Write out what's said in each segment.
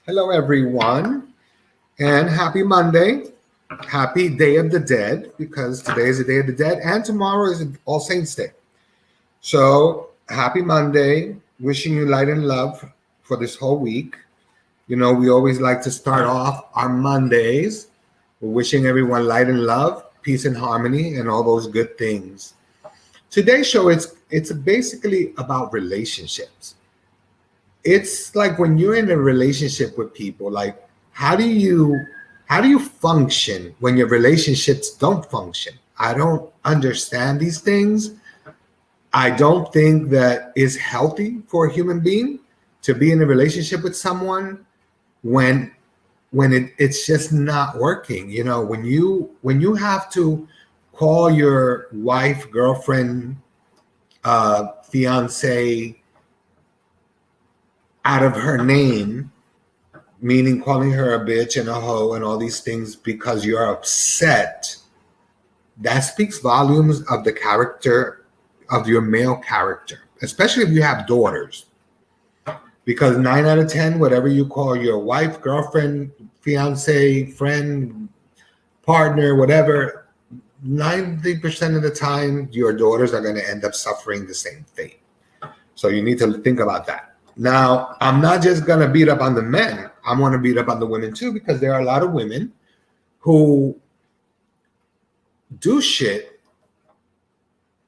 Hello, everyone, and happy Monday. Happy Day of the Dead, because today is the Day of the Dead, and tomorrow is All Saints Day. So, happy Monday. Wishing you light and love for this whole week. You know, we always like to start off our Mondays. We're wishing everyone light and love, peace and harmony, and all those good things. Today's show it's basically about relationships. It's like when you're in a relationship with people, like how do you how do you function when your relationships don't function? I don't understand these things. I don't think that is healthy for a human being to be in a relationship with someone when it's just not working. You know, when you have to call your wife, girlfriend, fiance out of her name, meaning calling her a bitch and a hoe and all these things because you're upset, that speaks volumes of the character of your male character, especially if you have daughters. Because 9 out of 10, whatever you call your wife, girlfriend, fiance, friend, partner, whatever, 90% of the time, your daughters are going to end up suffering the same fate. So you need to think about that. Now, I'm not just going to beat up on the men. I want to beat up on the women too, because there are a lot of women who do shit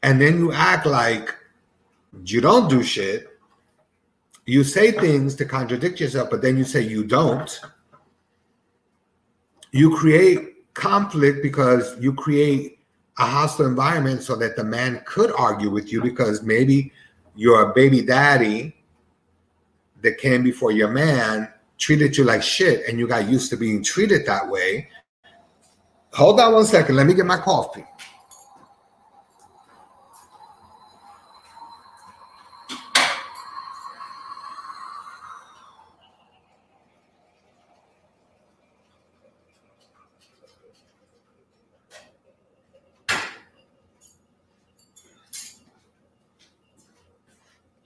and then you act like you don't do shit. You say things to contradict yourself, but then you say you don't. You create conflict because you create a hostile environment so that the man could argue with you because maybe your baby daddy that came before your man treated you like shit and you got used to being treated that way. Hold on one second. Let me get my coffee.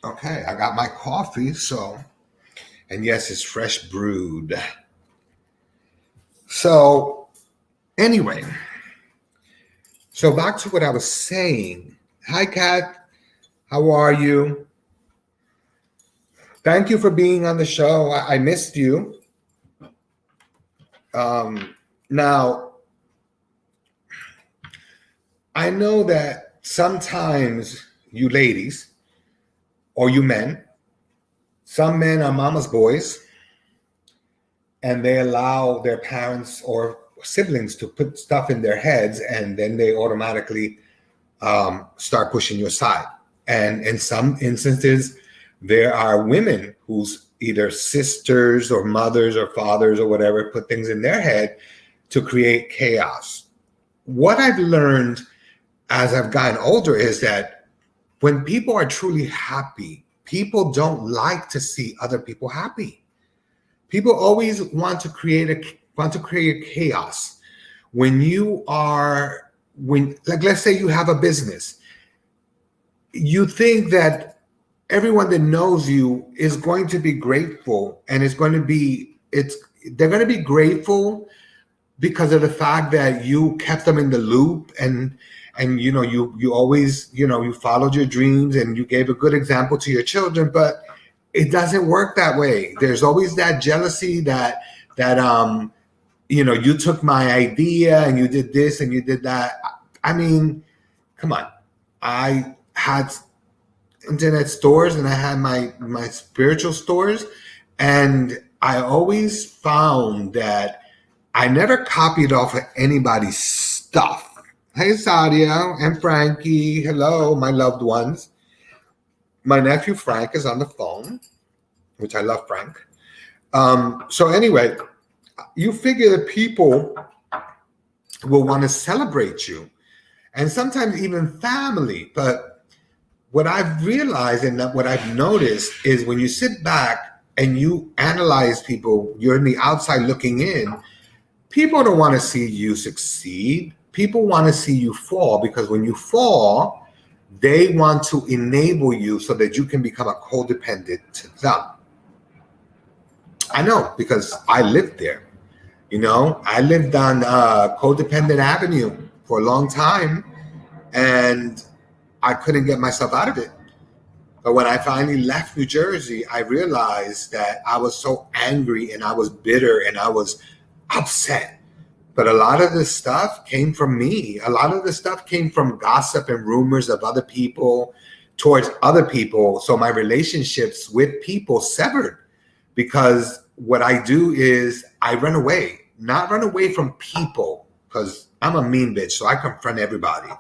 Okay, I got my coffee, and yes, it's fresh brewed. So, anyway, so back to what I was saying. Hi, Kat. How are you? Thank you for being on the show. I missed you. Now, I know that sometimes you ladies or you men, some men are mama's boys and they allow their parents or siblings to put stuff in their heads and then they automatically start pushing you aside. And in some instances, there are women whose either sisters or mothers or fathers or whatever put things in their head to create chaos. What I've learned as I've gotten older is that when people are truly happy, people don't like to see other people happy. People always want to create chaos. Like let's say you have a business, you think that everyone that knows you is going to be grateful and they're going to be grateful because of the fact that you kept them in the loop and you know you always you followed your dreams and you gave a good example to your children, but it doesn't work that way. There's always that jealousy that you took my idea and you did this and you did that. I mean, come on. I had internet stores and I had my spiritual stores, and I always found that I never copied off of anybody's stuff. Hey, Sadia and Frankie. Hello, my loved ones. My nephew Frank is on the phone, which I love Frank. So anyway, you figure that people will want to celebrate you, and sometimes even family. But what I've realized and what I've noticed is when you sit back and you analyze people, you're in the outside looking in, people don't want to see you succeed. People want to see you fall, because when you fall, they want to enable you so that you can become a codependent to them. I know because I lived there. I lived on Codependent Avenue for a long time, and I couldn't get myself out of it. But when I finally left New Jersey, I realized that I was so angry and I was bitter and I was upset. But a lot of this stuff came from me. A lot of this stuff came from gossip and rumors of other people towards other people. So my relationships with people severed, because what I do is I run away, not run away from people, because I'm a mean bitch, so I confront everybody.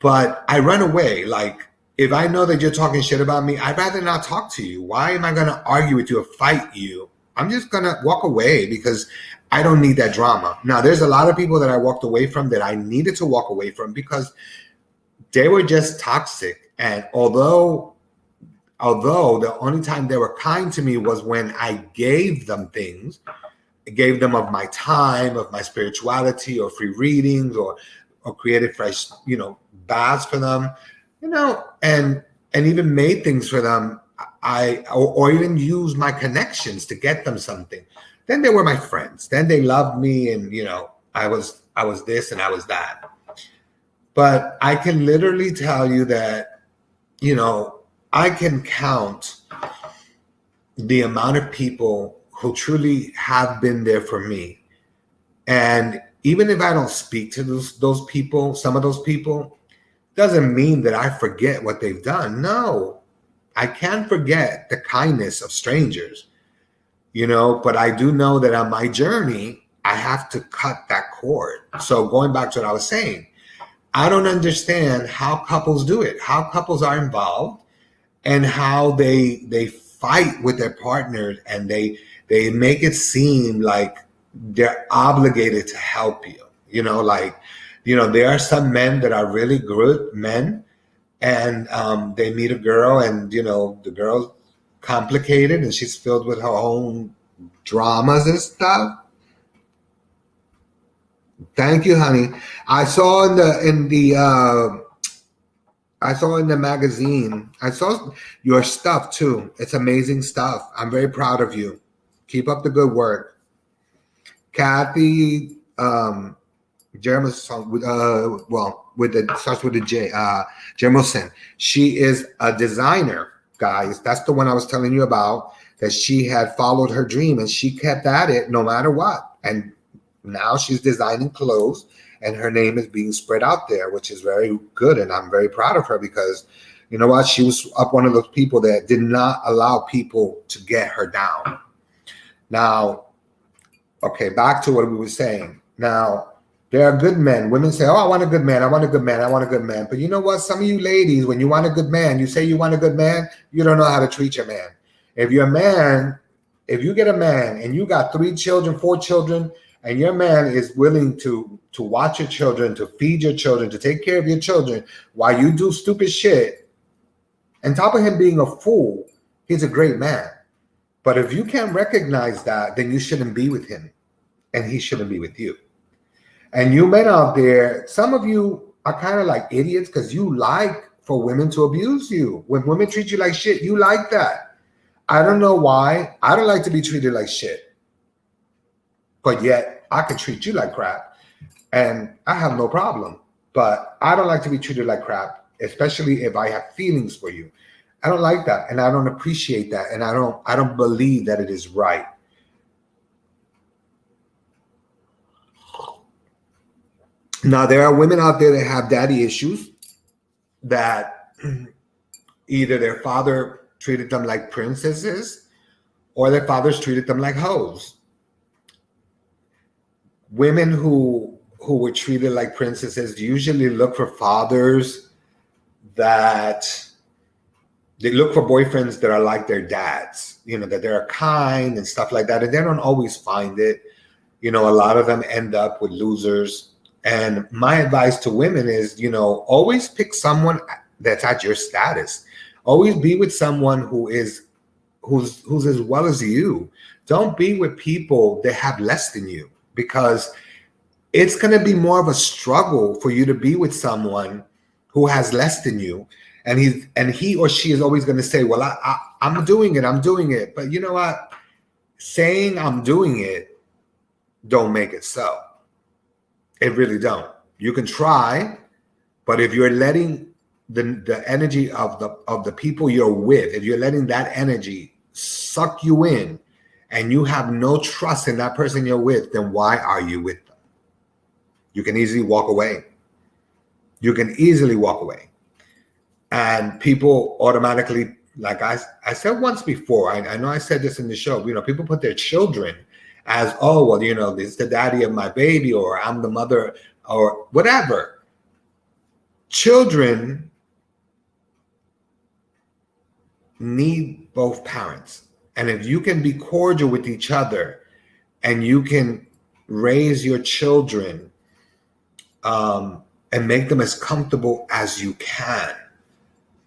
But I run away. Like, if I know that you're talking shit about me, I'd rather not talk to you. Why am I going to argue with you or fight you? I'm just going to walk away because I don't need that drama. Now, there's a lot of people that I walked away from that I needed to walk away from because they were just toxic. And although the only time they were kind to me was when I gave them things, I gave them of my time, of my spirituality, or free readings, or created fresh, baths for them, and even made things for them. Or even used my connections to get them something. Then they were my friends. Then they loved me, and I was this and I was that. But I can literally tell you that, I can count the amount of people who truly have been there for me. And even if I don't speak to those people, some of those people, doesn't mean that I forget what they've done. No, I can't forget the kindness of strangers, but I do know that on my journey, I have to cut that cord. So going back to what I was saying, I don't understand how couples do it, how couples are involved, and how they fight with their partners, and they make it seem like they're obligated to help you. There are some men that are really good men, and they meet a girl, and the girl's complicated and she's filled with her own dramas and stuff. Thank you, honey. I saw in the magazine, I saw your stuff too. It's amazing stuff. I'm very proud of you. Keep up the good work. Kathy Jeremison, starts with a J, Jeremison. She is a designer, guys. That's the one I was telling you about, that she had followed her dream and she kept at it no matter what. And now she's designing clothes, and her name is being spread out there, which is very good. And I'm very proud of her because, you know what? She was up one of those people that did not allow people to get her down. Now, okay, back to what we were saying. Now, there are good men. Women say, oh, I want a good man. I want a good man. I want a good man. But you know what? Some of you ladies, when you want a good man, you say you want a good man, you don't know how to treat your man. If you're a man, if you get a man and you got 3 children, 4 children, and your man is willing to watch your children, to feed your children, to take care of your children while you do stupid shit, on top of him being a fool, he's a great man. But if you can't recognize that, then you shouldn't be with him, and he shouldn't be with you. And you men out there, some of you are kind of like idiots because you like for women to abuse you. When women treat you like shit, you like that. I don't know why. I don't like to be treated like shit. But yet, I can treat you like crap, and I have no problem. But I don't like to be treated like crap, especially if I have feelings for you. I don't like that, and I don't appreciate that, and I don't believe that it is right. Now, there are women out there that have daddy issues, that either their father treated them like princesses or their fathers treated them like hoes. Women who were treated like princesses usually look for fathers that they look for boyfriends that are like their dads, that they're kind and stuff like that. And they don't always find it. A lot of them end up with losers. And my advice to women is, always pick someone that's at your status. Always be with someone who's as well as you. Don't be with people that have less than you, because it's going to be more of a struggle for you to be with someone who has less than you. And he or she is always going to say, well, I'm doing it. But you know what? saying I'm doing it don't make it so. It really don't. You can try, but if you're letting the energy of the people you're with, if you're letting that energy suck you in and you have no trust in that person you're with, then why are you with them? You can easily walk away. You can easily walk away. And people automatically, like I said once before, I know I said this in the show, people put their children as, oh, well, this is the daddy of my baby, or I'm the mother, or whatever. Children need both parents. And if you can be cordial with each other and you can raise your children and make them as comfortable as you can,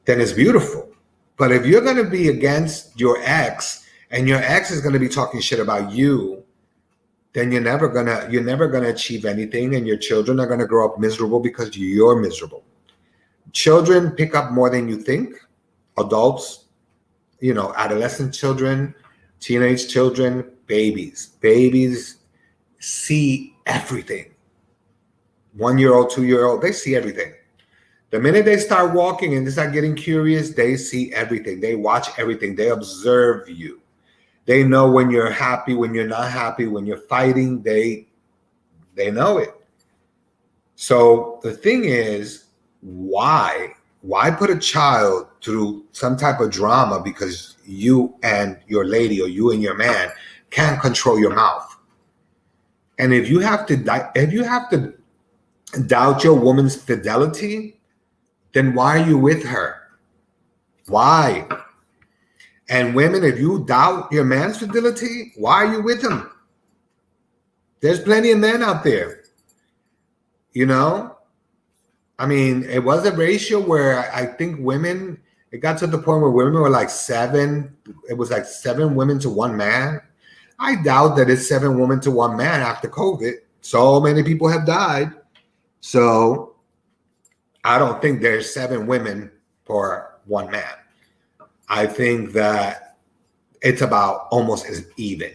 then it's beautiful. But if you're going to be against your ex and your ex is going to be talking shit about you, then you're never gonna achieve anything, and your children are going to grow up miserable because you're miserable. Children pick up more than you think. Adults, adolescent children, teenage children, babies see everything. 1-year-old, 2-year-old, they see everything. The minute they start walking and they start getting curious, they see everything. They watch everything. They observe you. They know when you're happy, when you're not happy, when you're fighting. They know it. So the thing is, why put a child through some type of drama because you and your lady or you and your man can't control your mouth? And if you have to doubt your woman's fidelity, then why are you with her? Why? And women, if you doubt your man's fidelity, why are you with him? There's plenty of men out there. I mean, it was a ratio where I think women, it got to the point where women were like 7. It was like 7 women to 1 man. I doubt that it's 7 women to 1 man after COVID. So many people have died. So I don't think there's 7 women for 1 man. I think that it's about almost as even.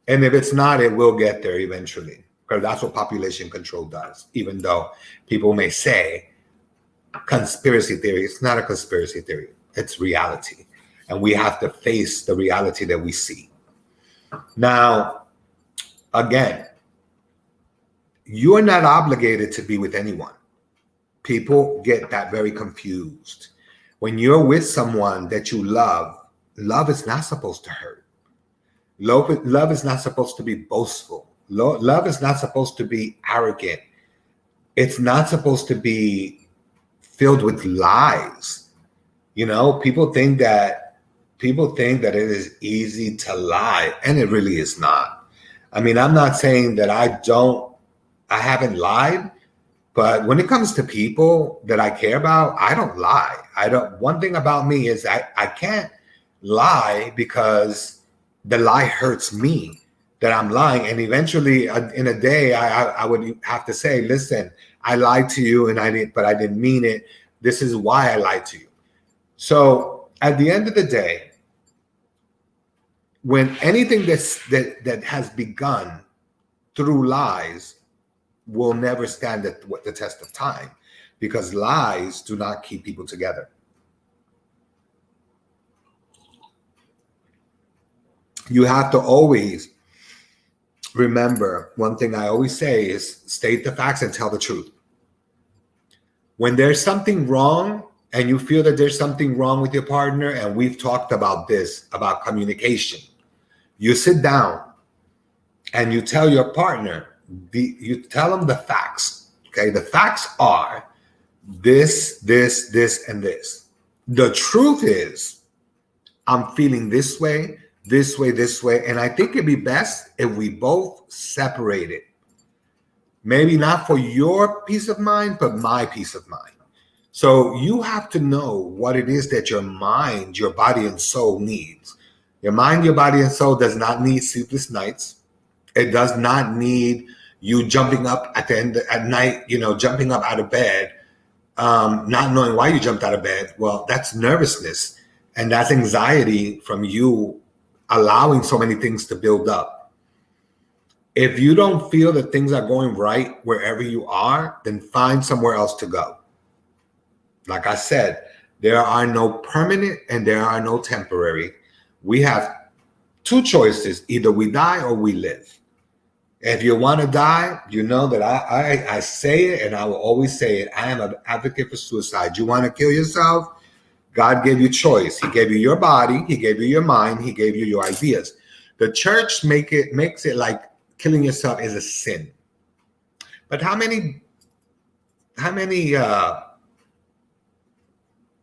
And if it's not, it will get there eventually, because that's what population control does. Even though people may say conspiracy theory, it's not a conspiracy theory. It's reality. And we have to face the reality that we see. Now, again, you are not obligated to be with anyone. People get that very confused. When you're with someone that you love is not supposed to hurt. Love is not supposed to be boastful. Love is not supposed to be arrogant. It's not supposed to be filled with lies. People think that it is easy to lie, and it really is not. I mean, I'm not saying that I haven't lied, but when it comes to people that I care about, I don't lie. One thing about me is I can't lie because the lie hurts me that I'm lying. And eventually in a day, I would have to say, listen, I lied to you but I didn't mean it. This is why I lied to you. So at the end of the day, when anything that has begun through lies will never stand the test of time, because lies do not keep people together. You have to always remember, one thing I always say is state the facts and tell the truth. When there's something wrong and you feel that there's something wrong with your partner, and we've talked about this, about communication, you sit down and you tell your partner, you tell them the facts. Okay, the facts are this, and this. The truth is, I'm feeling this way, and I think it'd be best if we both separate it. Maybe not for your peace of mind, but my peace of mind. So you have to know what it is that your mind, your body, and soul needs. Your mind, your body, and soul does not need sleepless nights. It does not need you jumping up at night, jumping up out of bed, not knowing why you jumped out of bed. Well, that's nervousness, and that's anxiety from you allowing so many things to build up. If you don't feel that things are going right wherever you are, then find somewhere else to go. Like I said, there are no permanent and there are no temporary. We have two choices. Either we die or we live. If you want to die, you know that I say it, and I will always say it. I am an advocate for suicide. You want to kill yourself? God gave you choice. He gave you your body. He gave you your mind. He gave you your ideas. The church makes it like killing yourself is a sin. But how many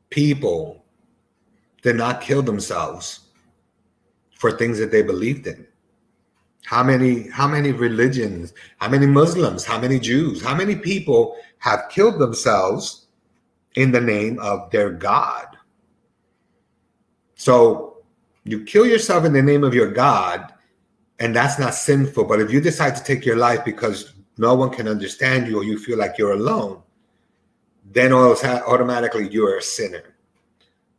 people did not kill themselves for things that they believed in? How many religions, how many Muslims, how many Jews, how many people have killed themselves in the name of their God? So you kill yourself in the name of your God, and that's not sinful. But if you decide to take your life because no one can understand you or you feel like you're alone, then automatically you're a sinner.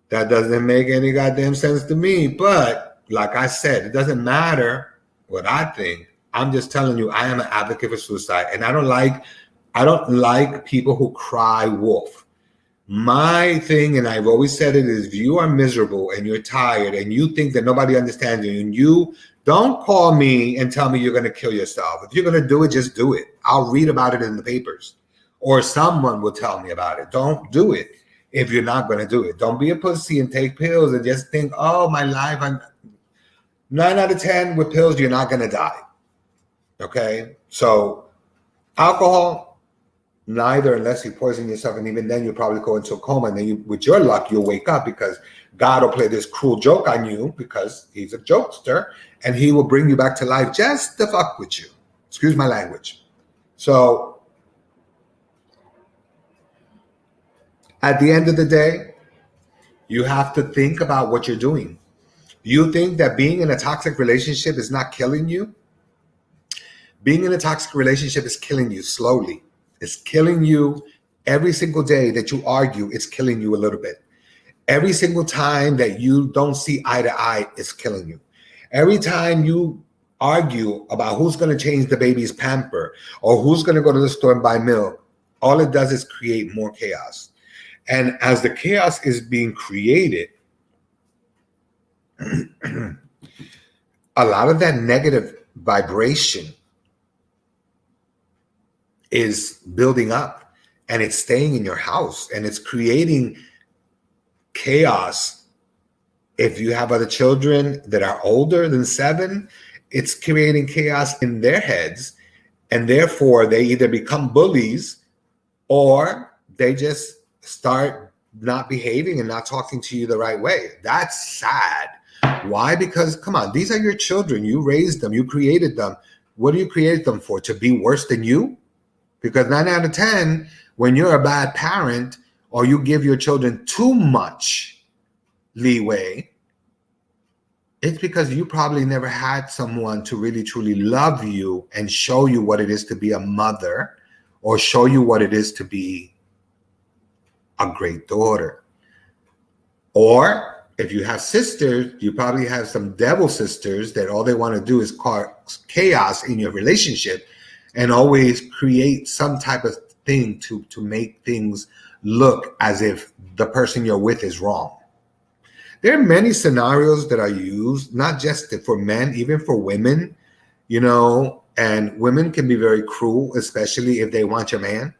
That doesn't make any goddamn sense to me. But like I said, it doesn't matter what I think. I'm just telling you, I am an advocate for suicide, and I don't like people who cry wolf. My thing, and I've always said it, is if you are miserable and you're tired and you think that nobody understands you, and you don't call me and tell me you're going to kill yourself. If you're going to do it, just do it. I'll read about it in the papers, or someone will tell me about it. Don't do it if you're not going to do it. Don't be a pussy and take pills and just think, oh, my life, I'm 9 out of 10 with pills, you're not going to die. Okay? So alcohol, neither, unless you poison yourself, and even then you'll probably go into a coma, and then with your luck, you'll wake up because God will play this cruel joke on you because he's a jokester, and he will bring you back to life just to fuck with you. Excuse my language. So at the end of the day, you have to think about what you're doing. You think that being in a toxic relationship is not killing you? Being in a toxic relationship is killing you slowly. It's killing you every single day that you argue. It's killing you a little bit. Every single time that you don't see eye to eye, it's killing you. Every time you argue about who's going to change the baby's pamper or who's going to go to the store and buy milk, all it does is create more chaos. And as the chaos is being created, a lot of that negative vibration is building up, and it's staying in your house, and it's creating chaos. If you have other children that are older than 7, it's creating chaos in their heads, and therefore they either become bullies or they just start not behaving and not talking to you the right way. That's sad. Why? Because, come on, these are your children. You raised them. You created them. What do you create them for? To be worse than you? Because 9 out of 10, when you're a bad parent or you give your children too much leeway, it's because you probably never had someone to really, truly love you and show you what it is to be a mother or show you what it is to be a great daughter. Or if you have sisters, you probably have some devil sisters that all they want to do is cause chaos in your relationship and always create some type of thing to make things look as if the person you're with is wrong. There are many scenarios that are used, not just for men, even for women, and women can be very cruel, especially if they want your man.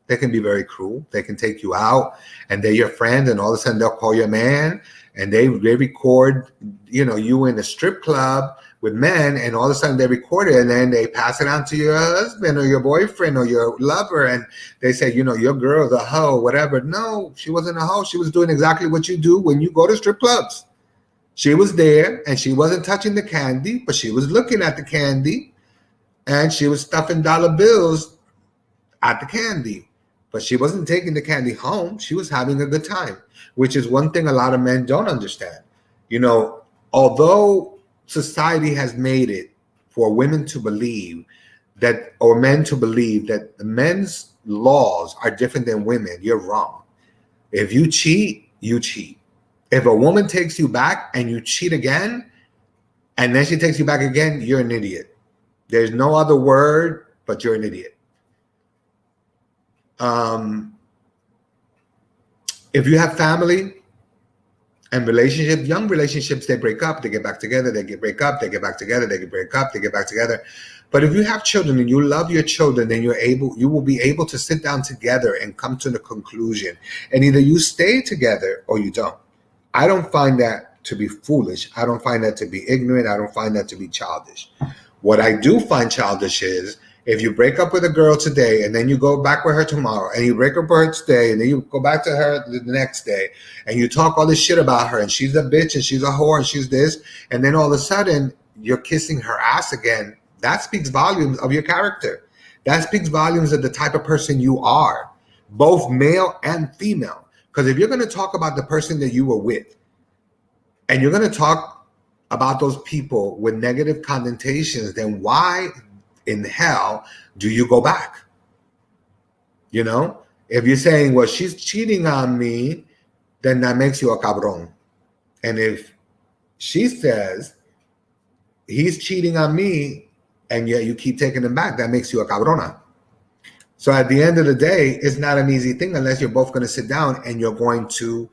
They can be very cruel. They can take you out and they're your friend, and all of a sudden they'll call your man and they record, you in a strip club with men, and all of a sudden they record it and then they pass it on to your husband or your boyfriend or your lover, and they say, your girl's a hoe, whatever. No, she wasn't a hoe. She was doing exactly what you do when you go to strip clubs. She was there and she wasn't touching the candy, but she was looking at the candy and she was stuffing dollar bills at the candy. But she wasn't taking the candy home. She was having a good time, which is one thing a lot of men don't understand. Although society has made it for women to believe that, or men to believe that the men's laws are different than women, you're wrong. If you cheat, you cheat. If a woman takes you back and you cheat again, and then she takes you back again, you're an idiot. There's no other word, but you're an idiot. If you have family and relationships, young relationships, they break up, they get back together, they break up, they get back together, they break up, they get back together. But if you have children and you love your children, then you will be able to sit down together and come to the conclusion. And either you stay together or you don't. I don't find that to be foolish. I don't find that to be ignorant. I don't find that to be childish. What I do find childish is if you break up with a girl today and then you go back with her tomorrow, and you break up with her today and then you go back to her the next day and you talk all this shit about her and she's a bitch and she's a whore and she's this, and then all of a sudden you're kissing her ass again, that speaks volumes of your character. That speaks volumes of the type of person you are, both male and female. Because if you're going to talk about the person that you were with and you're going to talk about those people with negative connotations, then why in hell do you go back? You know, if you're saying, well, she's cheating on me, then that makes you a cabrón. And if she says he's cheating on me and yet you keep taking him back, that makes you a cabrona. So at the end of the day, it's not an easy thing unless you're both going to sit down and you're going to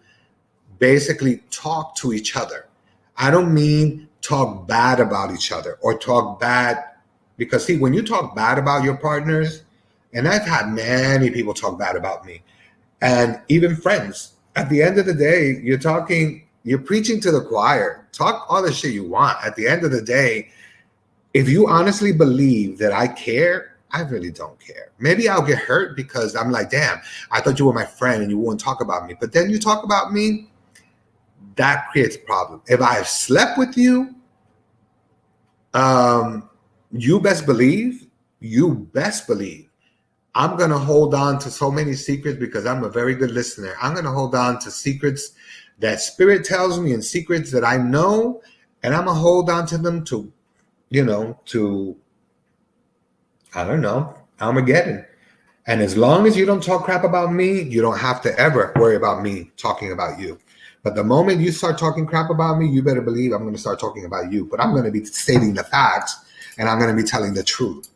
basically talk to each other. I don't mean talk bad about each other or talk bad, because see, when you talk bad about your partners, and I've had many people talk bad about me, and even friends, at the end of the day, you're preaching to the choir. Talk all the shit you want. At the end of the day, if you honestly believe that I care, I really don't care. Maybe I'll get hurt because I'm like, damn, I thought you were my friend and you wouldn't talk about me. But then you talk about me, that creates a problem. If I have slept with you, you best believe, I'm going to hold on to so many secrets because I'm a very good listener. I'm going to hold on to secrets that spirit tells me and secrets that I know, and I'm going to hold on to them to I don't know, Armageddon. And as long as you don't talk crap about me, you don't have to ever worry about me talking about you. But the moment you start talking crap about me, you better believe I'm going to start talking about you. But I'm going to be stating the facts, and I'm going to be telling the truth.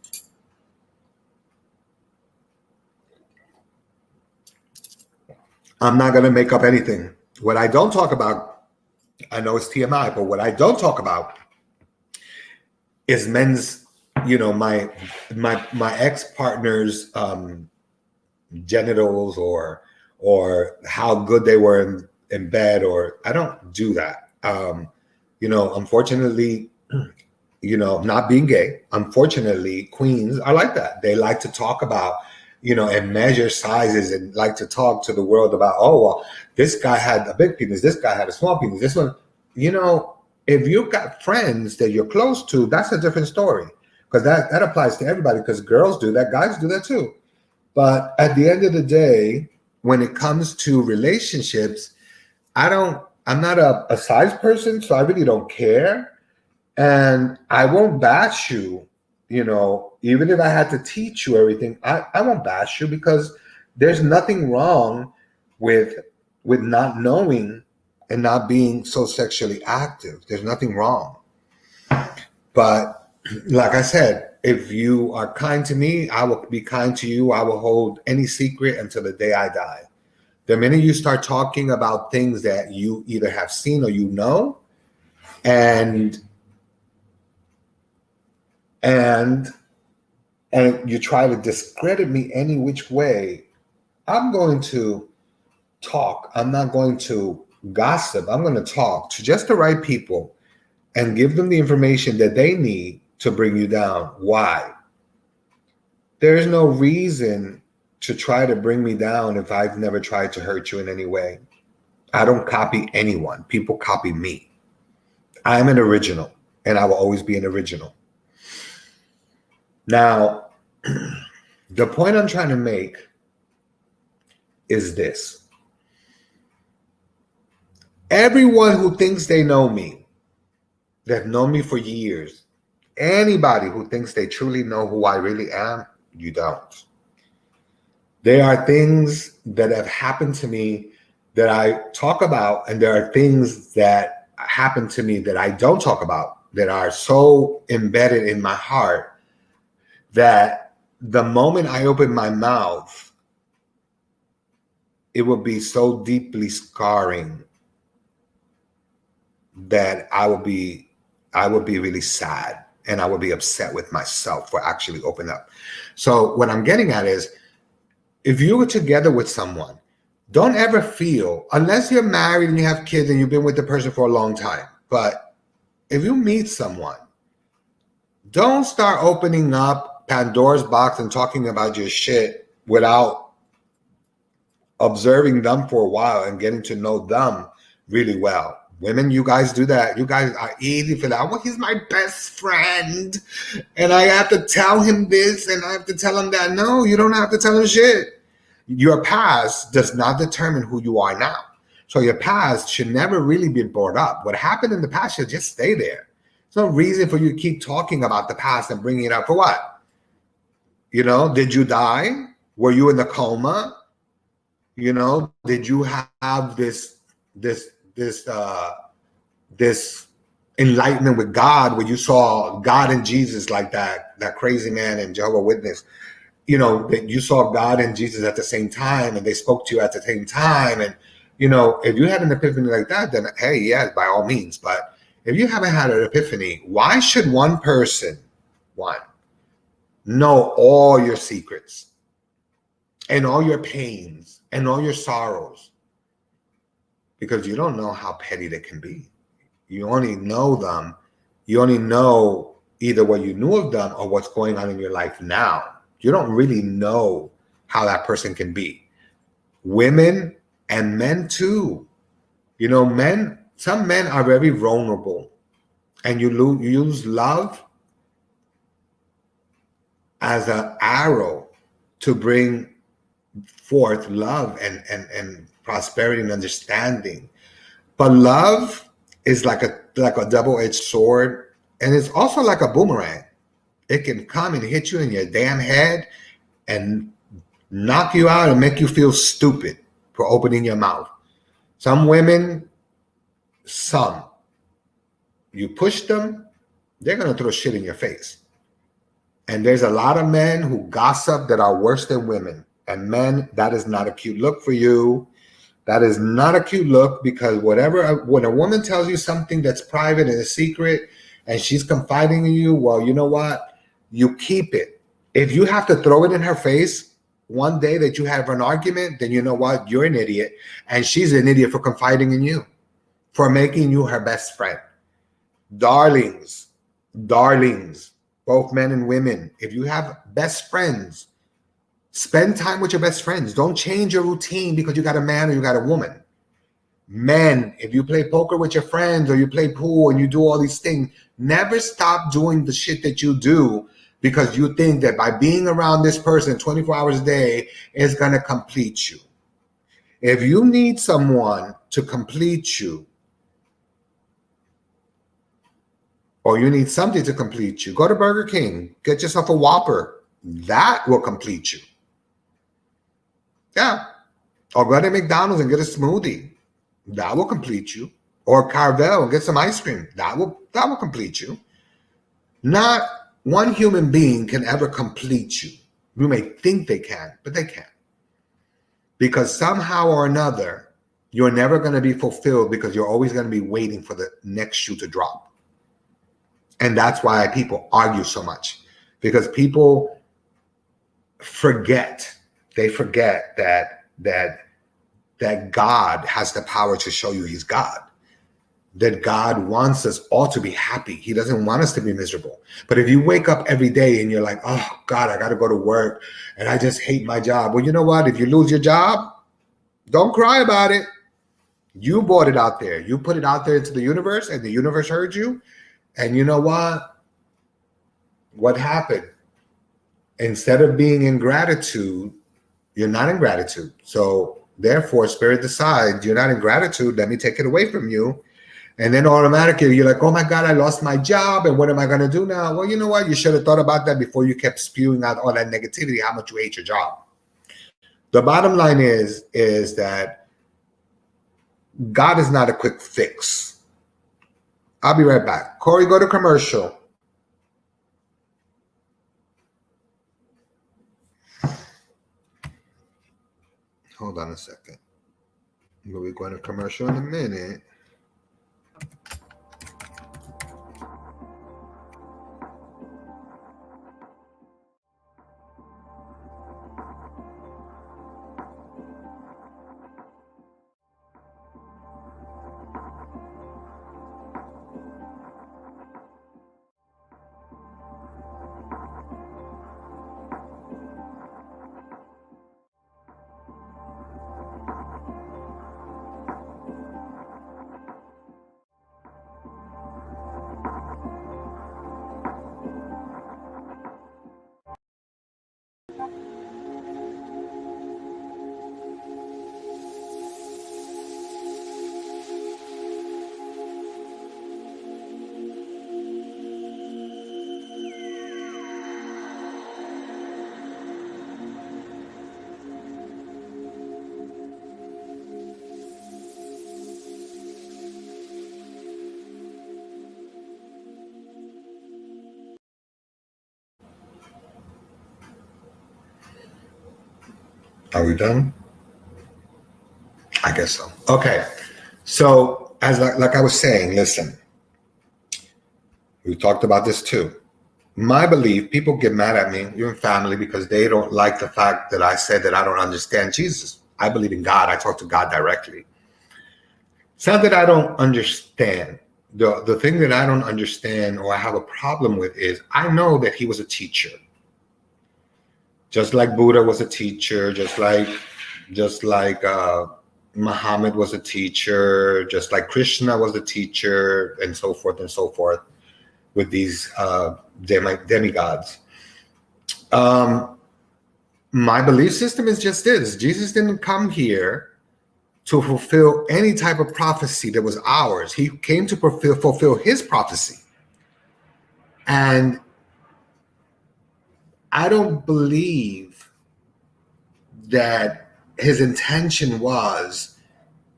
I'm not going to make up anything. What I don't talk about, I know it's TMI, but what I don't talk about is men's, my ex-partner's genitals or how good they were in bed, or I don't do that. Unfortunately, not being gay, unfortunately, queens are like that. They like to talk about, and measure sizes and like to talk to the world about, oh, well, this guy had a big penis, this guy had a small penis, this one, if you've got friends that you're close to, that's a different story. Because that applies to everybody, because girls do that, guys do that too. But at the end of the day, when it comes to relationships, I'm not a size person, so I really don't care. And I won't bash you, even if I had to teach you everything, I won't bash you, because there's nothing wrong with not knowing and not being so sexually active. There's nothing wrong. But like I said, if you are kind to me, I will be kind to you. I will hold any secret until the day I die. The minute you start talking about things that you either have seen or and you try to discredit me any which way, I'm going to talk. I'm not going to gossip. I'm going to talk to just the right people and give them the information that they need to bring you down. Why? There's no reason to try to bring me down if I've never tried to hurt you in any way. I don't copy anyone. People copy me. I'm an original, and I will always be an original. Now, the point I'm trying to make is this. Everyone who thinks they know me, they've known me for years, anybody who thinks they truly know who I really am, you don't. There are things that have happened to me that I talk about, and there are things that happen to me that I don't talk about. that are so embedded in my heart that the moment I open my mouth, it will be so deeply scarring that I would be really sad, and I would be upset with myself for actually opening up. So what I'm getting at is, if you were together with someone, don't ever feel, unless you're married and you have kids and you've been with the person for a long time, but if you meet someone, don't start opening up Pandora's box and talking about your shit without observing them for a while and getting to know them really well. Women, you guys do that. You guys are easy for that. Well, he's my best friend, and I have to tell him this, and I have to tell him that. No, you don't have to tell him shit. Your past does not determine who you are now. So your past should never really be brought up. What happened in the past should just stay there. There's no reason for you to keep talking about the past and bringing it up for what? You know, did you die? Were you in a coma? You know, did you have this enlightenment with God where you saw God and Jesus like that crazy man in Jehovah's Witness? You know, that you saw God and Jesus at the same time, and they spoke to you at the same time. And, you know, if you had an epiphany like that, then hey, yeah, by all means. But if you haven't had an epiphany, why should one person, know all your secrets and all your pains and all your sorrows? Because you don't know how petty they can be. You only know them. You only know either what you knew of them or what's going on in your life now. You don't really know how that person can be. Women and men too. You know, some men are very vulnerable, and you use love as an arrow to bring forth love and prosperity and understanding. But love is like a double-edged sword, and it's also like a boomerang. It can come and hit you in your damn head and knock you out and make you feel stupid for opening your mouth. Some women, you push them, they're going to throw shit in your face. And there's a lot of men who gossip that are worse than women. And men, that is not a cute look for you. That is not a cute look, because when a woman tells you something that's private and a secret and she's confiding in you, well, you know what? You keep it. If you have to throw it in her face one day that you have an argument, then you know what? You're an idiot. And she's an idiot for confiding in you, for making you her best friend. Darlings, both men and women, if you have best friends, spend time with your best friends. Don't change your routine because you got a man or you got a woman. Men, if you play poker with your friends or you play pool and you do all these things, never stop doing the shit that you do because you think that by being around this person 24 hours a day is going to complete you. If you need someone to complete you, or you need something to complete you, go to Burger King, get yourself a Whopper. That will complete you. Yeah. Or go to McDonald's and get a smoothie. That will complete you. Or Carvel and get some ice cream. That will complete you. Not one human being can ever complete you. You may think they can, but they can't. Because somehow or another, you're never going to be fulfilled because you're always going to be waiting for the next shoe to drop. And that's why people argue so much. Because people forget. They forget that God has the power to show you he's God. That God wants us all to be happy. He doesn't want us to be miserable. But if you wake up every day and you're like, oh God, I got to go to work and I just hate my job. Well, you know what? If you lose your job, don't cry about it. You brought it out there. You put it out there into the universe and the universe heard you. And you know what? What happened? Instead of being in gratitude, you're not in gratitude. So therefore, Spirit decides you're not in gratitude. Let me take it away from you. And then automatically you're like, oh my God, I lost my job. And what am I going to do now? Well, you know what? You should have thought about that before you kept spewing out all that negativity, how much you hate your job. The bottom line is that God is not a quick fix. I'll be right back. Corey, go to commercial. Hold on a second. We'll be going to commercial in a minute. Are we done? I guess so. Okay. So as like I was saying, listen, we talked about this too. My belief, people get mad at me, even family, because they don't like the fact that I said that I don't understand Jesus. I believe in God. I talk to God directly. It's not that I don't understand. The thing that I don't understand or I have a problem with is I know that he was a teacher. Just like Buddha was a teacher, just like Muhammad was a teacher, just like Krishna was a teacher, and so forth with these demigods. My belief system is just this. Jesus didn't come here to fulfill any type of prophecy that was ours. He came to fulfill his prophecy. And I don't believe that his intention was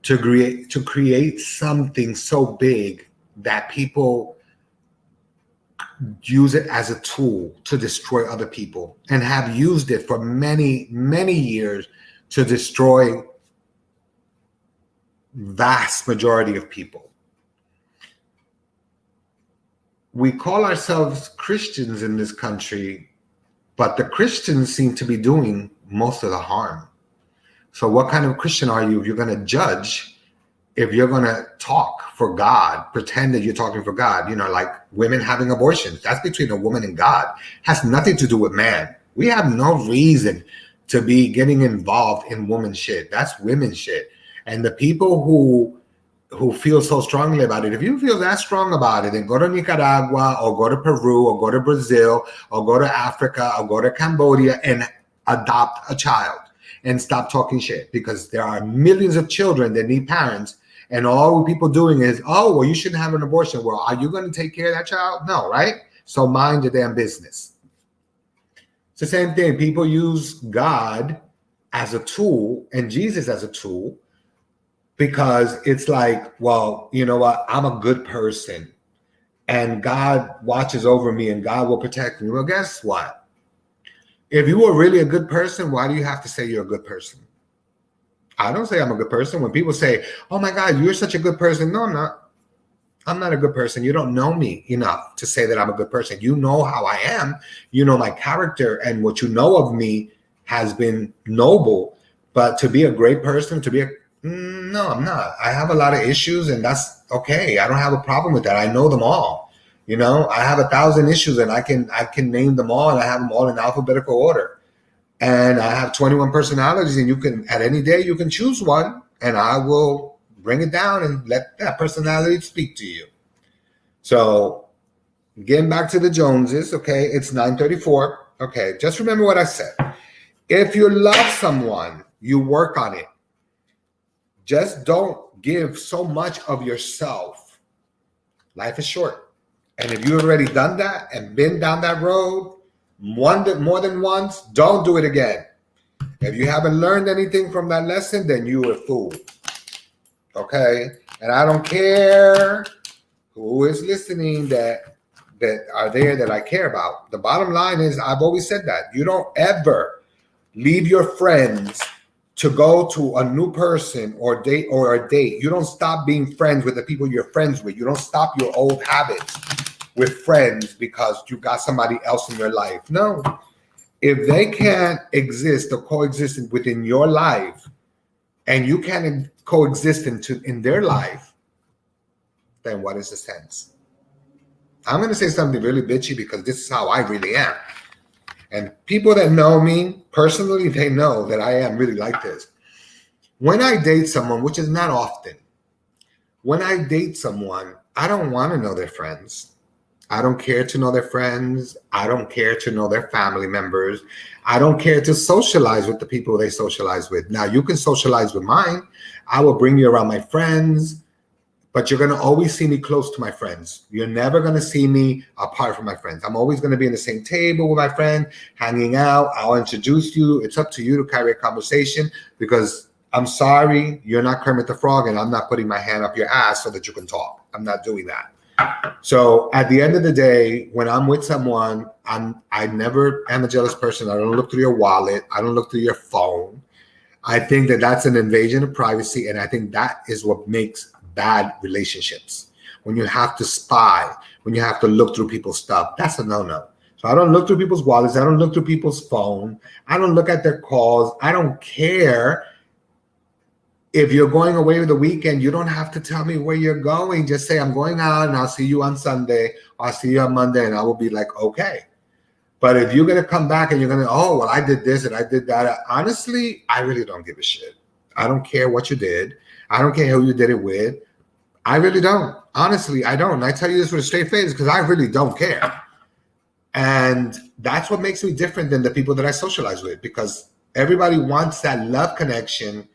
to create something so big that people use it as a tool to destroy other people, and have used it for many, many years to destroy vast majority of people. We call ourselves Christians in this country, but the Christians seem to be doing most of the harm. So what kind of Christian are you if you're going to judge, if you're going to talk for God, pretend that you're talking for God? You know, like women having abortions, that's between a woman and God. Has nothing to do with man. We have no reason to be getting involved in woman shit. That's women shit. And the people who feel so strongly about it, if you feel that strong about it, then go to Nicaragua or go to Peru or go to Brazil or go to Africa or go to Cambodia and adopt a child and stop talking shit, because there are millions of children that need parents, and all people doing is, oh, well, you shouldn't have an abortion. Well, are you going to take care of that child? No, right? So mind your damn business. It's the same thing. People use God as a tool and Jesus as a tool, because it's like, well, you know what? I'm a good person and God watches over me and God will protect me. Well, guess what? If you were really a good person, why do you have to say you're a good person? I don't say I'm a good person. When people say, oh my God, you're such a good person. No, I'm not. I'm not a good person. You don't know me enough to say that I'm a good person. You know how I am. You know my character, and what you know of me has been noble. But to be a great person, no, I'm not. I have a lot of issues, and that's okay. I don't have a problem with that. I know them all. You know, I have 1,000 issues, and I can name them all, and I have them all in alphabetical order. And I have 21 personalities, and you can, at any day, you can choose one, and I will bring it down and let that personality speak to you. So getting back to the Joneses, okay, it's 9:34. Okay, just remember what I said. If you love someone, you work on it. Just don't give so much of yourself. Life is short. And if you've already done that and been down that road more than once, don't do it again. If you haven't learned anything from that lesson, then you're a fool. Okay? And I don't care who is listening that are there that I care about. The bottom line is, I've always said that you don't ever leave your friends to go to a new person or a date. You don't stop being friends with the people you're friends with. You don't stop your old habits with friends because you got somebody else in your life. No. If they can't exist or coexist within your life, and you can't coexist in their life, then what is the sense? I'm going to say something really bitchy because this is how I really am. And people that know me personally, they know that I am really like this. When I date someone, which is not often, when I date someone, I don't want to know their friends. I don't care to know their friends. I don't care to know their family members. I don't care to socialize with the people they socialize with. Now, you can socialize with mine. I will bring you around my friends, but you're going to always see me close to my friends. You're never going to see me apart from my friends. I'm always going to be in the same table with my friend, hanging out. I'll introduce you. It's up to you to carry a conversation because I'm sorry, you're not Kermit the Frog, and I'm not putting my hand up your ass so that you can talk. I'm not doing that. So at the end of the day, when I'm with someone, I never am a jealous person. I don't look through your wallet. I don't look through your phone. I think that that's an invasion of privacy, and I think that is what makes bad relationships. When you have to spy, when you have to look through people's stuff, that's a no-no. So I don't look through people's wallets. I don't look through people's phone. I don't look at their calls. I don't care. If you're going away with the weekend, you don't have to tell me where you're going. Just say, I'm going out and I'll see you on Sunday. Or I'll see you on Monday, and I will be like, okay. But if you're going to come back and you're going to, oh, well, I did this and I did that. Honestly, I really don't give a shit. I don't care what you did. I don't care who you did it with. I really don't. Honestly, I don't. And I tell you this with a straight face because I really don't care. And that's what makes me different than the people that I socialize with, because everybody wants that love connection.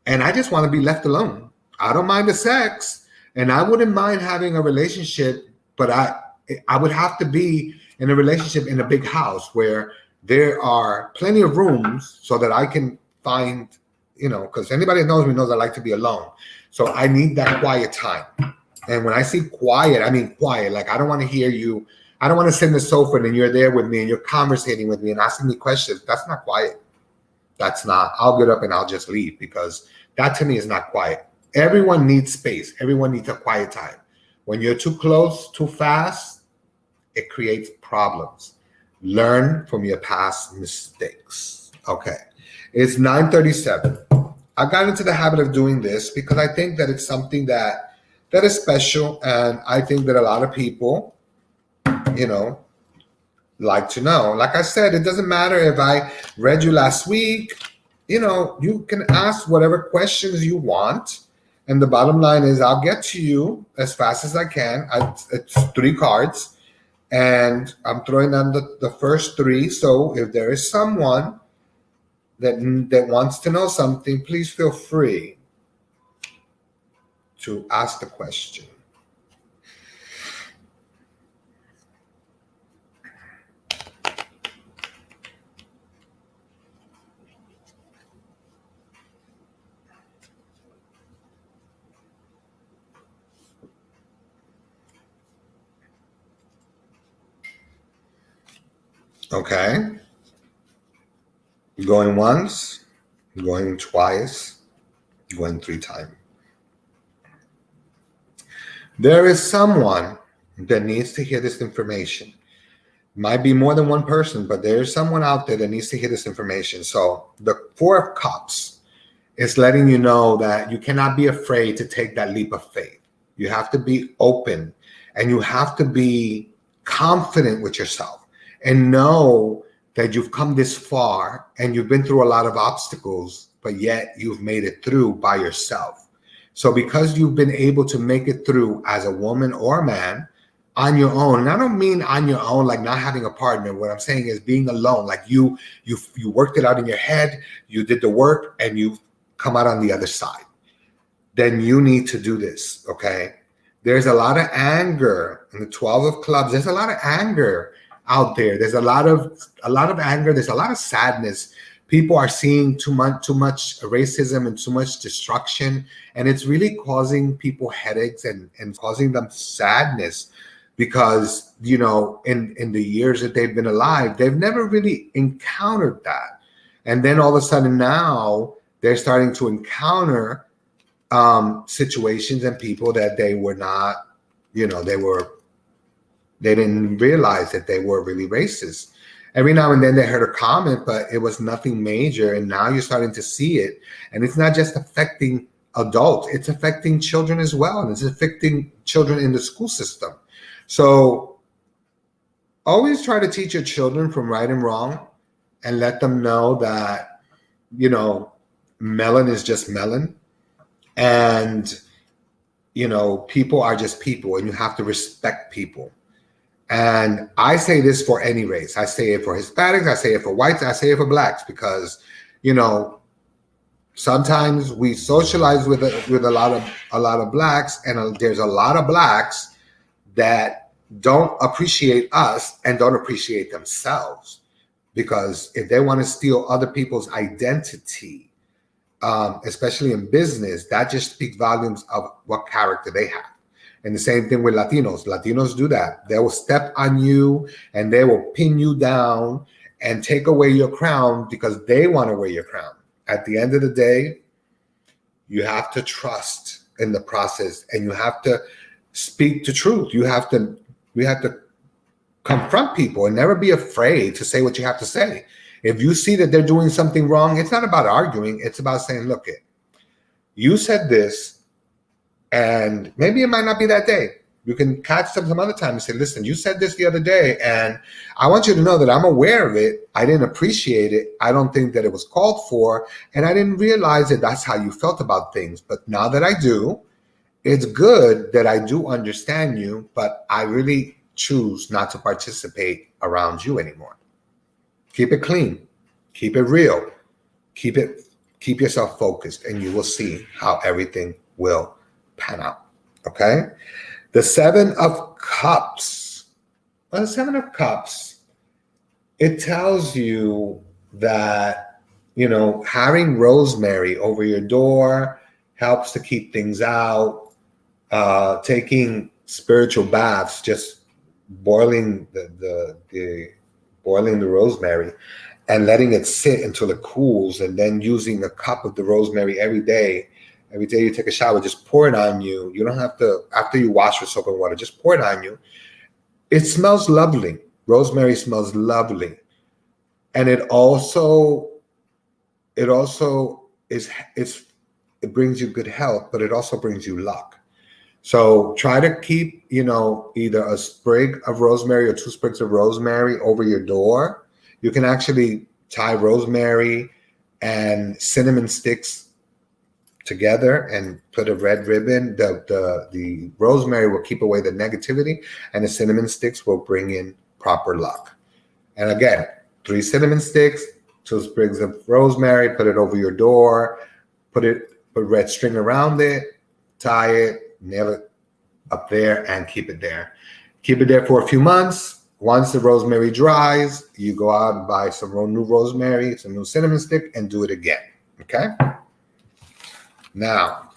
And I just want to be left alone. I don't mind the sex, and I wouldn't mind having a relationship, but I would have to be in a relationship in a big house where there are plenty of rooms so that I can find, because anybody that knows me knows I like to be alone. So I need that quiet time. And when I see quiet, I mean quiet. Like, I don't want to hear you. I don't want to sit in the sofa and you're there with me and you're conversating with me and asking me questions. That's not quiet. That's not. I'll get up and I'll just leave, because that to me is not quiet. Everyone needs space. Everyone needs a quiet time. When you're too close, too fast, it creates problems. Learn from your past mistakes. Okay. It's 9:37. I got into the habit of doing this because I think that it's something that is special. And I think that a lot of people, like to know. Like I said, it doesn't matter if I read you last week. You can ask whatever questions you want. And the bottom line is, I'll get to you as fast as I can. It's 3 cards, and I'm throwing down the first 3. So if there is someone that wants to know something, please feel free to ask the question. Okay. Going once, going twice, going 3 times. There is someone that needs to hear this information. Might be more than one person, but there's someone out there that needs to hear this information. So the 4 of Cups is letting you know that you cannot be afraid to take that leap of faith. You have to be open, and you have to be confident with yourself and know that you've come this far and you've been through a lot of obstacles, but yet you've made it through by yourself. So because you've been able to make it through as a woman or a man on your own, and I don't mean on your own like not having a partner. What I'm saying is being alone. Like you worked it out in your head, you did the work, and you've come out on the other side. Then you need to do this, okay? There's a lot of anger in the 12 of Clubs. There's a lot of anger out there. There's a lot of anger. There's a lot of sadness people are seeing too much racism and too much destruction, and it's really causing people headaches and causing them sadness, because in the years that they've been alive, they've never really encountered that. And then all of a sudden now they're starting to encounter situations and people that they were not, they didn't realize that they were really racist. Every now and then they heard a comment, but it was nothing major. And now you're starting to see it. And it's not just affecting adults, it's affecting children as well. And it's affecting children in the school system. So always try to teach your children from right and wrong, and let them know that, melon is just melon. And, people are just people, and you have to respect people. And I say this for any race. I say it for Hispanics. I say it for whites. I say it for blacks, because, sometimes we socialize with a lot of blacks, and there's a lot of blacks that don't appreciate us and don't appreciate themselves, because if they want to steal other people's identity, especially in business, that just speaks volumes of what character they have. And the same thing with Latinos. Latinos do that. They will step on you and they will pin you down and take away your crown because they want to wear your crown. At the end of the day, you have to trust in the process, and you have to speak the truth. We have to confront people and never be afraid to say what you have to say. If you see that they're doing something wrong, it's not about arguing. It's about saying, look, you said this, and maybe it might not be that day. You can catch them some other time and say, listen, you said this the other day, and I want you to know that I'm aware of it. I didn't appreciate it. I don't think that it was called for, and I didn't realize that that's how you felt about things. But now that I do, it's good that I do understand you, but I really choose not to participate around you anymore. Keep it clean. Keep it real. Keep yourself focused, and you will see how everything will pan out. Okay? The Seven of Cups. Well, the Seven of Cups, it tells you that, having rosemary over your door helps to keep things out. Taking spiritual baths, just boiling the rosemary and letting it sit until it cools, and then using a cup of the rosemary every day. Every day you take a shower, just pour it on you. You don't have to, after you wash with soap and water, just pour it on you. It smells lovely. Rosemary smells lovely. And it also it brings you good health, but it also brings you luck. So try to keep, either a sprig of rosemary or 2 sprigs of rosemary over your door. You can actually tie rosemary and cinnamon sticks together and put a red ribbon. The rosemary will keep away the negativity, and the cinnamon sticks will bring in proper luck. And again, 3 cinnamon sticks, 2 sprigs of rosemary, put it over your door, put red string around it, tie it, nail it up there, and keep it there. Keep it there for a few months. Once the rosemary dries, you go out and buy some new rosemary, some new cinnamon stick, and do it again. Okay? Now,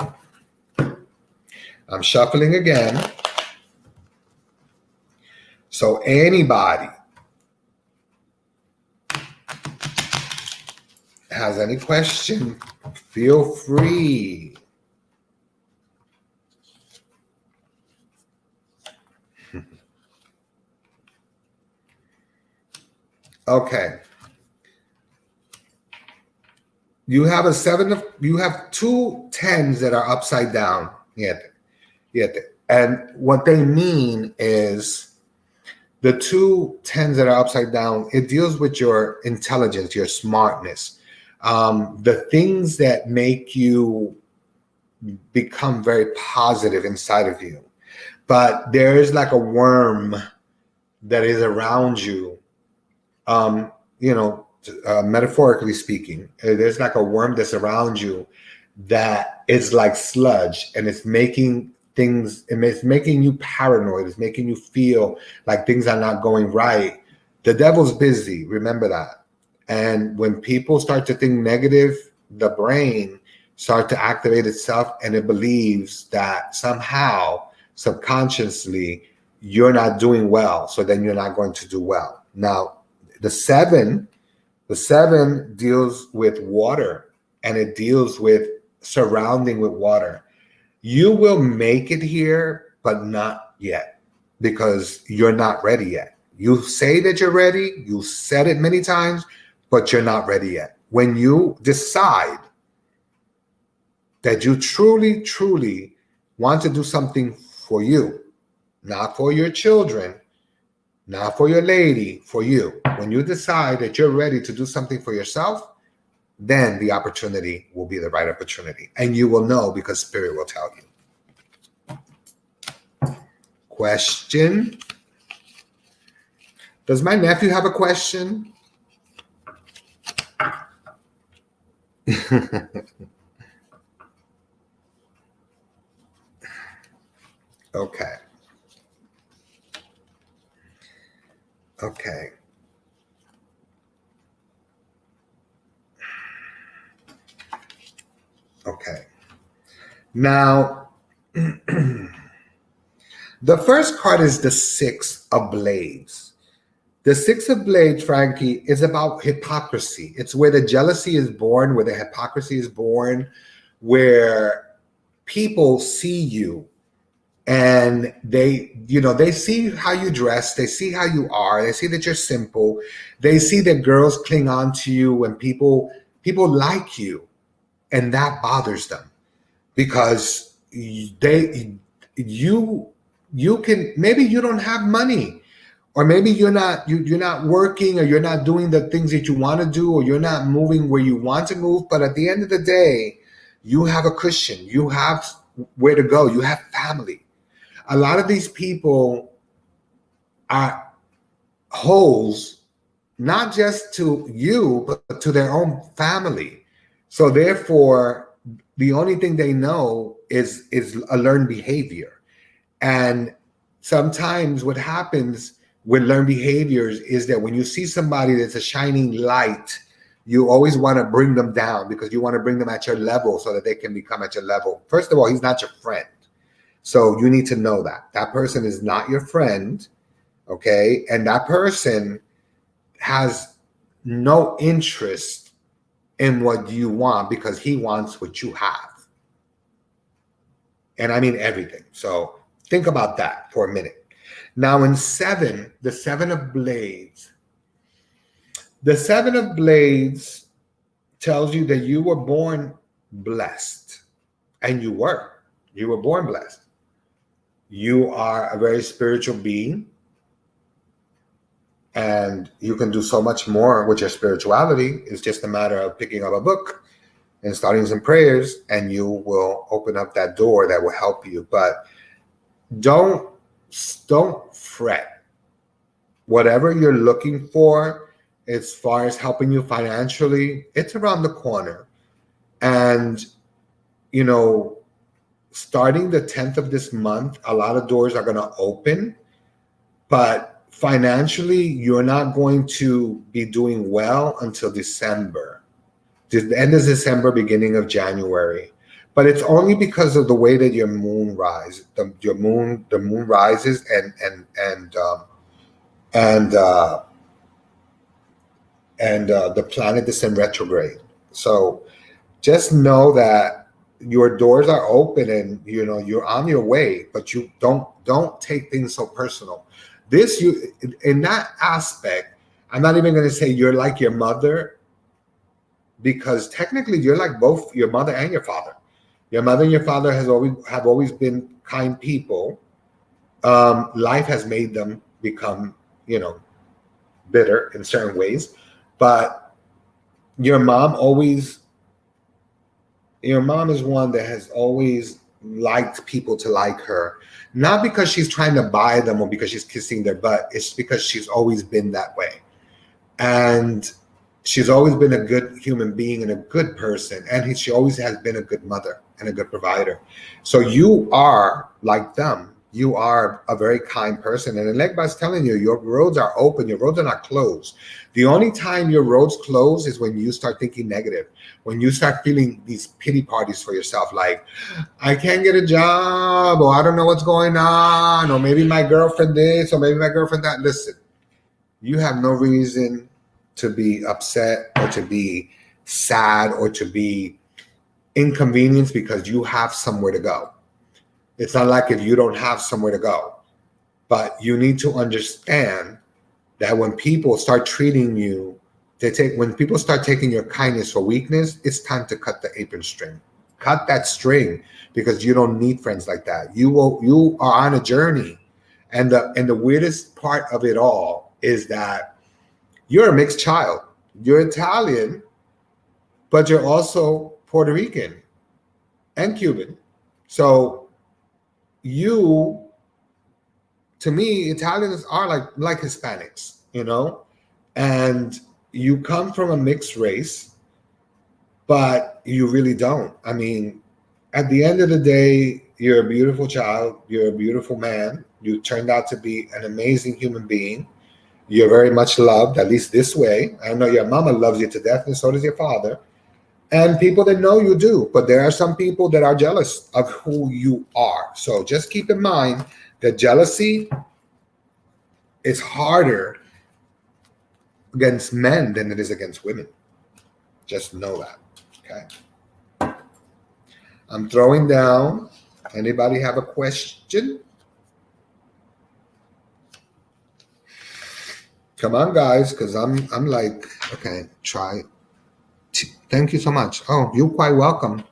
I'm shuffling again. So anybody has any question, feel free. Okay. You have you have 2 10s that are upside down. And what they mean is the 2 10s that are upside down, it deals with your intelligence, your smartness, the things that make you become very positive inside of you. But there is like a worm that is around you, metaphorically speaking. There's like a worm that's around you that is like sludge, and it's making things, and it's making you paranoid. It's making you feel like things are not going right. The devil's busy, remember that. And when people start to think negative, the brain starts to activate itself, and it believes that somehow subconsciously you're not doing well, so then you're not going to do well. Now, the seven deals with water, and it deals with surrounding with water. You will make it here, but not yet, because you're not ready yet. You say that you're ready, you said it many times, but you're not ready yet. When you decide that you truly, truly want to do something for you, not for your children, not for your lady, for you. When you decide that you're ready to do something for yourself, then the opportunity will be the right opportunity. And you will know, because Spirit will tell you. Question. Does my nephew have a question? Okay. Okay. Okay. Now, the first card is the Six of Blades. The Six of Blades, Frankie, is about hypocrisy. It's where the jealousy is born, where the hypocrisy is born, where people see you and they see how you dress, they see how you are, they see that you're simple, they see that girls cling on to you when people like you, and that bothers them, because you can, maybe you don't have money, or maybe you're not working, or you're not doing the things that you want to do, or you're not moving where you want to move, but at the end of the day, you have a cushion, you have where to go, you have family. A lot of these people are holes, not just to you, but to their own family. So therefore, the only thing they know is a learned behavior. And sometimes what happens with learned behaviors is that when you see somebody that's a shining light, you always want to bring them down, because you want to bring them at your level so that they can become at your level. First of all, he's not your friend. So you need to know that person is not your friend, okay? And that person has no interest in what you want, because he wants what you have. And I mean everything. So think about that for a minute. Now in seven, the Seven of Blades. The Seven of Blades tells you that you were born blessed. And you were born blessed. You are a very spiritual being, and you can do so much more with your spirituality. It's just a matter of picking up a book and starting some prayers, and you will open up that door that will help you. But don't fret. Whatever you're looking for, as far as helping you financially, it's around the corner. And, starting the 10th of this month, a lot of doors are going to open, but financially, you're not going to be doing well until December, the end of December, beginning of January. But it's only because of the way that your moon rises. The moon rises, and the planet is in retrograde. So just know that your doors are open, and you're on your way, but you don't take things so personal. In that aspect, I'm not even going to say you're like your mother, because technically you're like both your mother and your father. Your mother and your father have always been kind people. Life has made them become, bitter in certain ways, but your mom is one that has always liked people to like her, not because she's trying to buy them or because she's kissing their butt. It's because she's always been that way. And she's always been a good human being and a good person. And she always has been a good mother and a good provider. So you are like them, you are a very kind person. And Enlegba is telling you your roads are open, your roads are not closed. The only time your roads close is when you start thinking negative, when you start feeling these pity parties for yourself, like, I can't get a job, or I don't know what's going on, or maybe my girlfriend this, or maybe my girlfriend that. Listen, you have no reason to be upset or to be sad or to be inconvenienced because you have somewhere to go. It's not like if you don't have somewhere to go, but you need to understand that when people start treating you, when people start taking your kindness for weakness, it's time to cut the apron string. Cut that string, because you don't need friends like that. You are on a journey, and the weirdest part of it all is that you're a mixed child. You're Italian, but you're also Puerto Rican and Cuban. So you, to me, Italians are like Hispanics, and you come from a mixed race, but you really don't. I mean, at the end of the day, you're a beautiful child. You're a beautiful man. You turned out to be an amazing human being. You're very much loved, at least this way. I know your mama loves you to death, and so does your father. And people that know you do. But there are some people that are jealous of who you are. So just keep in mind that jealousy is harder against men than it is against women. Just know that. Okay. I'm throwing down. Anybody have a question? Come on, guys, because I'm like, okay, try. Thank you so much. Oh, you're quite welcome.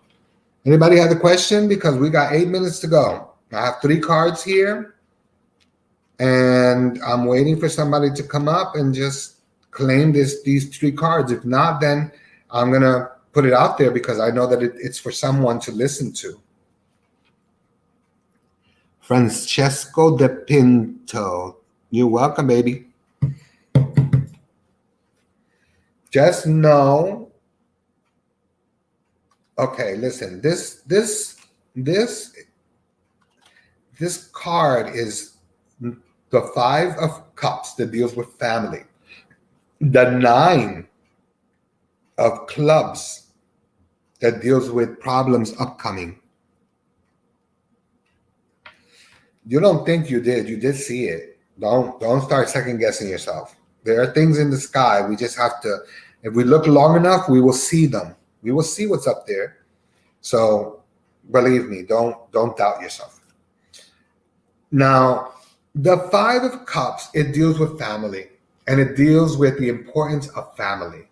Anybody have a question? Because we got 8 minutes to go. I have 3 cards here, and I'm waiting for somebody to come up and just claim these 3 cards. If not, then I'm gonna put it out there because I know that it's for someone to listen to. Francesco De Pinto, you're welcome, baby. Just know. Okay, listen. This card is the 5 of Cups that deals with family. The 9 of Clubs that deals with problems upcoming. You don't think you did. You did see it. Don't start second guessing yourself. There are things in the sky. We just have to, if we look long enough, we will see them. We will see what's up there. So believe me, don't doubt yourself. Now, the 5 of Cups, it deals with family, and it deals with the importance of family.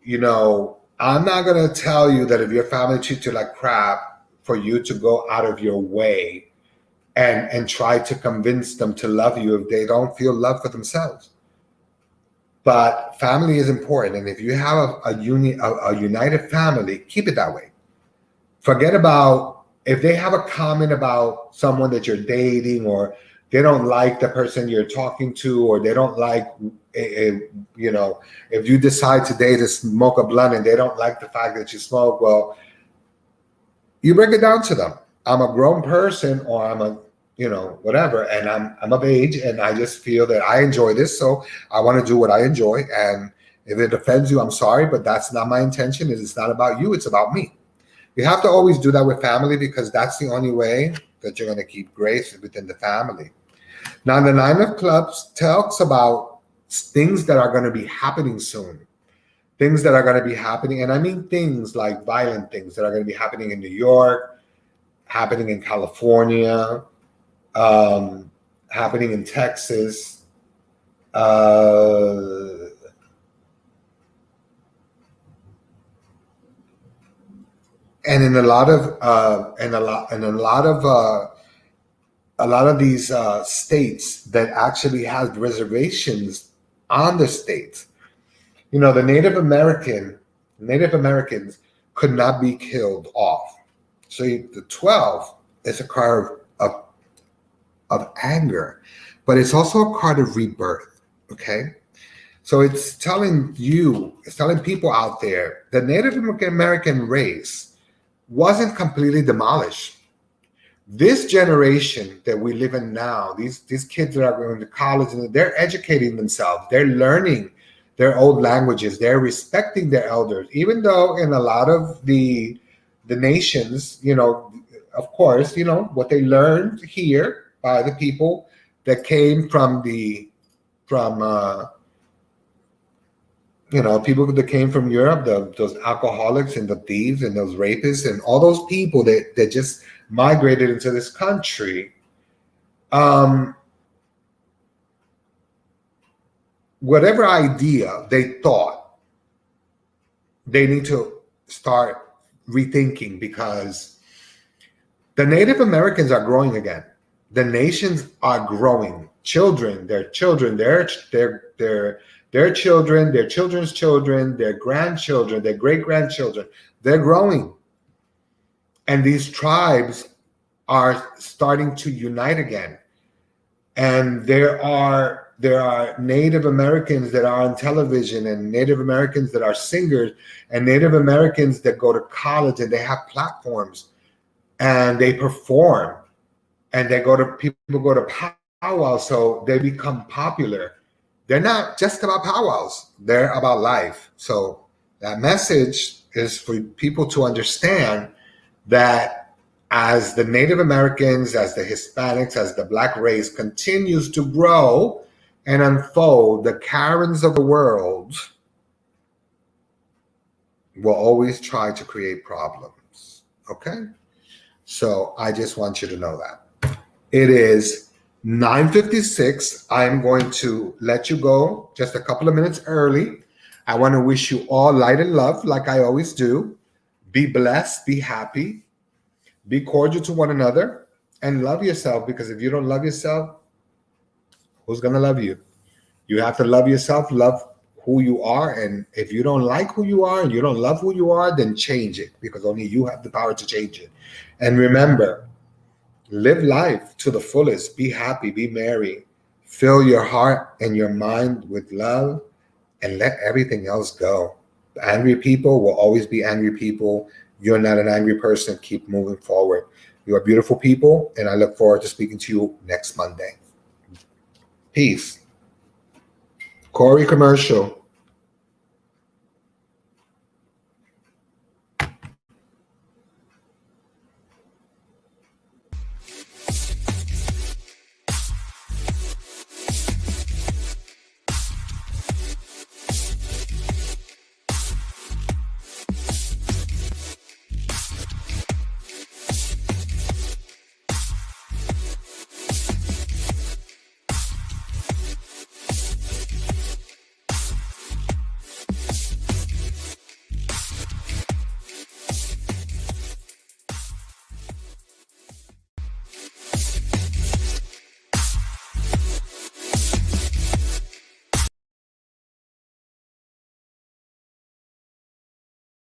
I'm not going to tell you that if your family treats you like crap, for you to go out of your way and try to convince them to love you if they don't feel love for themselves. But family is important, and if you have a united family, keep it that way. Forget about if they have a comment about someone that you're dating, or they don't like the person you're talking to, or they don't like, if you decide today to smoke a blunt and they don't like the fact that you smoke, well, you break it down to them. I'm a grown person, or I'm a whatever, and I'm of age, and I just feel that I enjoy this, so I want to do what I enjoy. And if it offends you, I'm sorry, but that's not my intention. It's not about you, it's about me. You have to always do that with family, because that's the only way that you're going to keep grace within the family. Now, the 9 of Clubs talks about things that are going to be happening soon. Things that are going to be happening, and I mean things like violent things that are going to be happening in New York, happening in California, happening in Texas, and in a lot of these states that actually have reservations on the states. The Native Americans could not be killed off. So the 12 is a card of anger, but it's also a card of rebirth. Okay, so it's telling people out there, the Native American race wasn't completely demolished. This generation that we live in now, these kids that are going to college, and they're educating themselves, they're learning their old languages, they're respecting their elders, even though in a lot of the nations, of course, what they learned here by the people that came from people that came from Europe, those alcoholics and the thieves and those rapists and all those people that just migrated into this country. Whatever idea they thought, they need to start rethinking, because the Native Americans are growing again. The nations are growing. Children, their children, their children, their children's children, their grandchildren, their great-grandchildren, they're growing. And these tribes are starting to unite again. And there are Native Americans that are on television, and Native Americans that are singers, and Native Americans that go to college and they have platforms and they perform, and people go to powwows, so they become popular. They're not just about powwows, they're about life. So that message is for people to understand that as the Native Americans, as the Hispanics, as the Black race continues to grow and unfold, the Karens of the world will always try to create problems. Okay? So I just want you to know that. It is 9:56. I'm going to let you go just a couple of minutes early. I want to wish you all light and love, like I always do. Be blessed, be happy, be cordial to one another, and love yourself, because if you don't love yourself, who's going to love you? You have to love yourself, love who you are. And if you don't like who you are and you don't love who you are, then change it, because only you have the power to change it. And remember, live life to the fullest. Be happy, be merry. Fill your heart and your mind with love, and let everything else go. Angry people will always be angry people. You're not an angry person. Keep moving forward. You are beautiful people, and I look forward to speaking to you next Monday. Peace. Corey Commercial.